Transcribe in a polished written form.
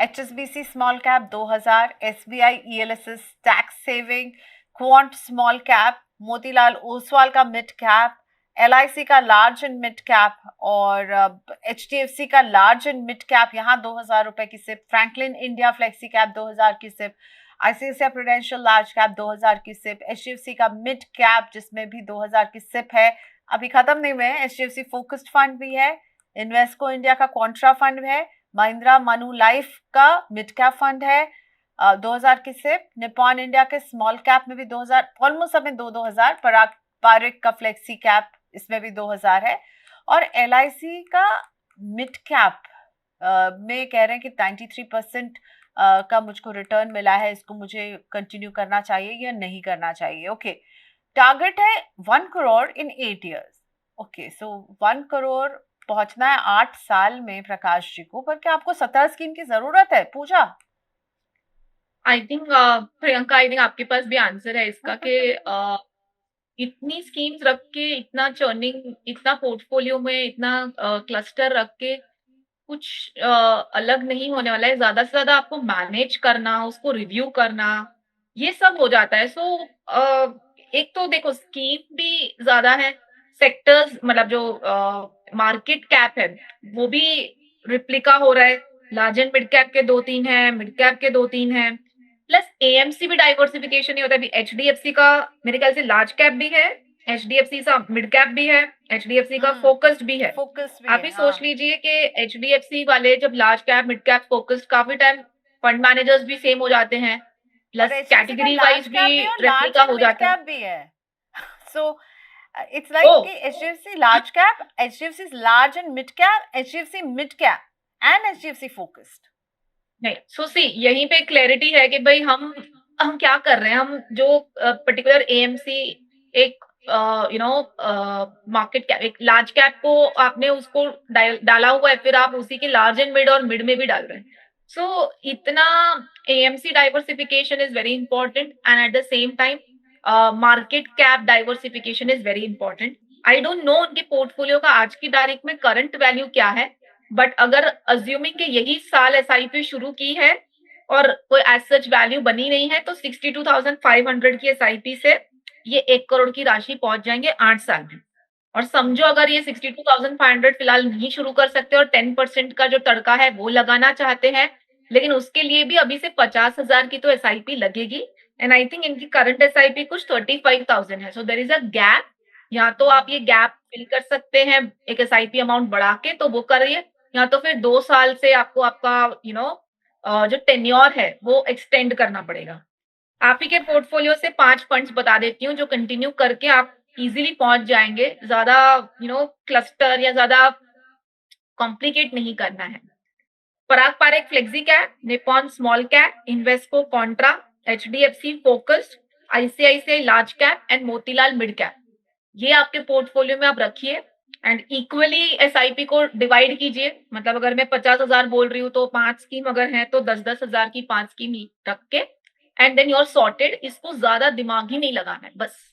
HSBC small cap 2000, SBI ELSS tax saving, quant small cap, Motilal Oswal का mid cap, LIC का large and mid cap और HDFC का large and mid cap यहाँ 2000 रुपए की SIP, Franklin India flexi cap 2000 की SIP, ICICI Prudential large cap 2000 की SIP, HDFC का मिड कैप जिसमें भी 2000 की सिप है, अभी खत्म नहीं हुए हैं। HDFC फोकस्ड फंड भी है, इन्वेस्को इंडिया का कॉन्ट्रा फंड है, महिंद्रा मनु लाइफ का मिड कैप फंड है 2000 की सिप, निप्पॉन इंडिया के स्मॉल कैप में भी 2000, ऑलमोस्ट सब में 2000, पारिक का फ्लेक्सी कैप इसमें भी 2000 है, और LIC का मिड कैप में कह रहे हैं कि 93% का मुझको रिटर्न मिला है, इसको मुझे कंटिन्यू करना चाहिए या नहीं करना चाहिए। ओके, टारगेट है 1 करोड़ इन 8 years। ओके, सो 1 करोड़ पहुंचना है 8 साल में प्रकाश जी को, पर क्या आपको 17 स्कीम की जरूरत है? Puja. I think Priyanka, I think आपके पास भी आंसर है इसका कि इतनी स्कीम्स रख के, इतना चर्निंग, इतना पोर्टफोलियो में इतना क्लस्टर रख के कुछ अलग नहीं होने वाला है। ज्यादा से ज्यादा आपको मैनेज करना, उसको रिव्यू करना, ये सब हो जाता है। सो एक तो देखो स्कीम भी ज्यादा है, सेक्टर्स मतलब जो मार्केट कैप है वो भी रिप्लिका हो रहा है। लार्ज एंड मिड कैप के 2-3 है, मिड कैप के 2-3 है, प्लस AMC भी डाइवर्सिफिकेशन नहीं होता है। HDFC का मेरे ख्याल से लार्ज कैप भी है, HDFC का मिड कैप भी है, HDFC का फोकस्ड भी है। फोकस भी आप है, ही हाँ। सोच लीजिए कि HDFC वाले जब large cap mid cap focused, काफी टाइम फंड मैनेजर्स भी सेम हो जाते हैं, और प्लस HDFC का कैटेगरी लार्ज वाइज कैप भी भी और लार्ज रेप्लिका एंड हो मिड जाता है। कैप भी है। सो इट्स ओ लाइक कि HDFC large cap, HDFC large and mid cap, HDFC mid cap and HDFC focused. नहीं, सो सी यहीं पे क्लैरिटी है कि भाई हम क्या कर रहे हैं। हम जो पर्टिकुलर AMC एक मार्केट कैप, एक लार्ज कैप को आपने उसको डाला हुआ है, फिर आप उसी के लार्ज एंड मिड और मिड में भी डाल रहे हैं। सो इतना AMC diversification is very important and at the same time market cap diversification is very important. I don't know उनके पोर्टफोलियो का आज की तारीख में करंट वैल्यू क्या है, बट अगर अज्यूमिंग के यही साल SIP शुरू की है और कोई एज सच वैल्यू बनी नहीं है, तो 62,500 की SIP से ये 1 करोड़ की राशि पहुंच जाएंगे 8 साल में। और समझो अगर ये 62,500 फिलहाल नहीं शुरू कर सकते और 10% का जो तड़का है वो लगाना चाहते हैं, लेकिन उसके लिए भी अभी से 50,000 की तो SIP लगेगी। एंड आई थिंक इनकी करंट SIP कुछ 35,000 है। सो देर इज अ गैप। या तो आप ये गैप फिल कर सकते हैं एक SIP अमाउंट बढ़ा के, तो वो करिए, या तो फिर 2 साल से आपको आपका जो टेन्योर है वो एक्सटेंड करना पड़ेगा। आप ही के पोर्टफोलियो से 5 फंड्स बता देती हूँ जो कंटिन्यू करके आप इजीली पहुंच जाएंगे। ज्यादा क्लस्टर या ज्यादा कॉम्प्लिकेट नहीं करना है। Parag Parekh flexi cap, Nippon small cap, Invesco contra, HDFC focused, ICICI large cap and Motilal mid cap, ये आपके पोर्टफोलियो में आप रखिए एंड इक्वली SIP को डिवाइड कीजिए। मतलब अगर मैं 50,000 बोल रही हूँ तो 5 स्कीम अगर है तो 10-10 हजार की 5 स्कीम रख के, and then you are sorted. इसको ज्यादा दिमाग ही नहीं लगाना है बस।